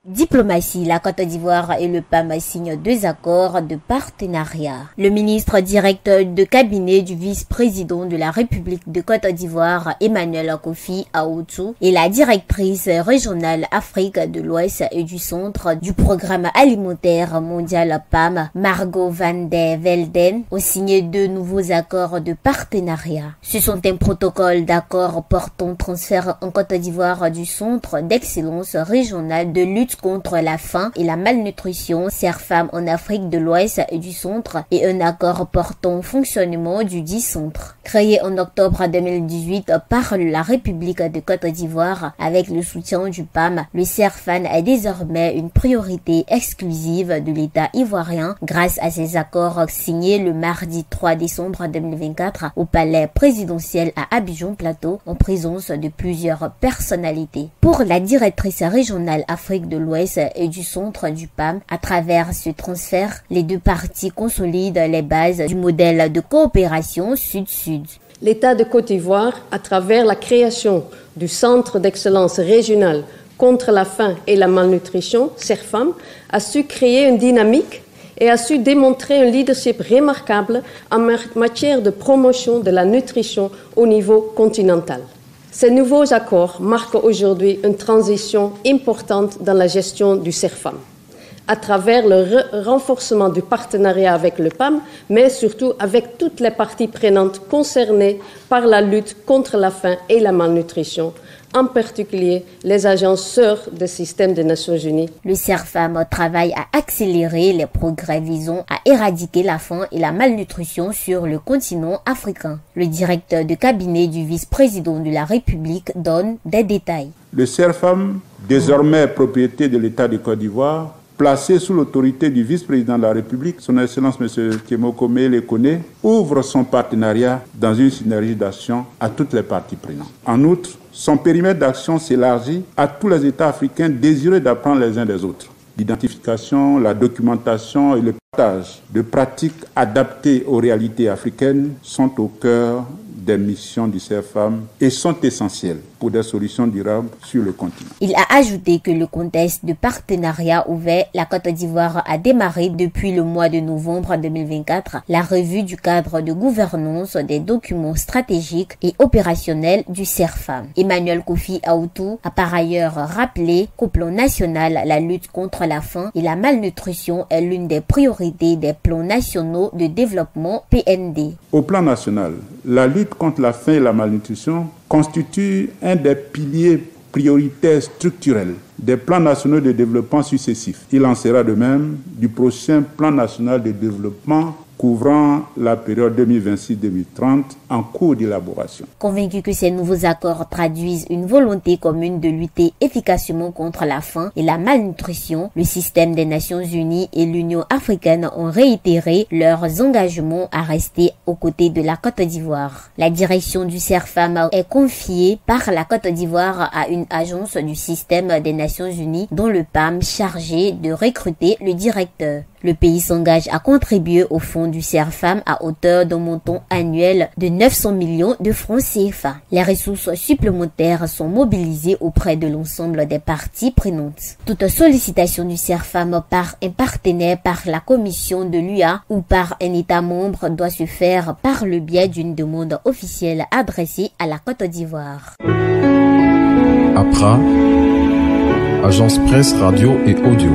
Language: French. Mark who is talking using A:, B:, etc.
A: Diplomatie, la Côte d'Ivoire et le PAM signent 2 accords de partenariat. Le ministre directeur de cabinet du vice-président de la République de Côte d'Ivoire, Emmanuel Kofi Aoutou, et la directrice régionale Afrique de l'Ouest et du Centre du Programme alimentaire mondial PAM, Margot van der Velden, ont signé 2 nouveaux accords de partenariat. Ce sont un protocole d'accord portant transfert en Côte d'Ivoire du Centre d'excellence régional de lutte contre la faim et la malnutrition CERFAM en Afrique de l'Ouest et du Centre et un accord portant fonctionnement du dit centre. Créé en octobre 2018 par la République de Côte d'Ivoire avec le soutien du PAM, le CERFAM est désormais une priorité exclusive de l'État ivoirien grâce à ces accords signés le mardi 3 décembre 2024 au palais présidentiel à Abidjan Plateau en présence de plusieurs personnalités. Pour la directrice régionale Afrique de l'Ouest et du Centre du PAM, à travers ce transfert, les 2 parties consolident les bases du modèle de coopération Sud-Sud.
B: L'État de Côte d'Ivoire, à travers la création du Centre d'excellence régional contre la faim et la malnutrition, CERFAM, a su créer une dynamique et a su démontrer un leadership remarquable en matière de promotion de la nutrition au niveau continental. Ces nouveaux accords marquent aujourd'hui une transition importante dans la gestion du CERFAM, à travers le renforcement du partenariat avec le PAM, mais surtout avec toutes les parties prenantes concernées par la lutte contre la faim et la malnutrition, en particulier les agences sœurs des systèmes des Nations Unies.
A: Le CERFAM travaille à accélérer les progrès visant à éradiquer la faim et la malnutrition sur le continent africain. Le directeur de cabinet du vice-président de la République donne des détails.
C: Le CERFAM, désormais propriété de l'État de Côte d'Ivoire, placé sous l'autorité du vice-président de la République, son Excellence M. Kémoko Mele Koné, ouvre son partenariat dans une synergie d'action à toutes les parties prenantes. En outre, son périmètre d'action s'élargit à tous les États africains désireux d'apprendre les uns des autres. L'identification, la documentation et le partage de pratiques adaptées aux réalités africaines sont au cœur des missions du CERFAM et sont essentielles pour des solutions durables sur le continent.
A: Il a ajouté que le contexte de partenariat ouvert, la Côte d'Ivoire a démarré depuis le mois de novembre 2024 la revue du cadre de gouvernance des documents stratégiques et opérationnels du CERFAM. Emmanuel Kofi Aoutou a par ailleurs rappelé qu'au plan national, la lutte contre la faim et la malnutrition est l'une des priorités des plans nationaux de développement PND.
C: Au plan national, la lutte contre la faim et la malnutrition constitue un des piliers prioritaires structurels des plans nationaux de développement successifs. Il en sera de même du prochain plan national de développement couvrant la période 2026-2030 en cours d'élaboration.
A: Convaincu que ces nouveaux accords traduisent une volonté commune de lutter efficacement contre la faim et la malnutrition, le système des Nations Unies et l'Union africaine ont réitéré leurs engagements à rester aux côtés de la Côte d'Ivoire. La direction du CERFAM est confiée par la Côte d'Ivoire à une agence du système des Nations Unies dont le PAM chargé de recruter le directeur. Le pays s'engage à contribuer au fonds du CERFAM à hauteur d'un montant annuel de 900 millions de francs CFA. Les ressources supplémentaires sont mobilisées auprès de l'ensemble des parties prenantes. Toute sollicitation du CERFAM par un partenaire, par la commission de l'UA ou par un État membre doit se faire par le biais d'une demande officielle adressée à la Côte d'Ivoire.
D: APRA, Agence Presse Radio et Audio.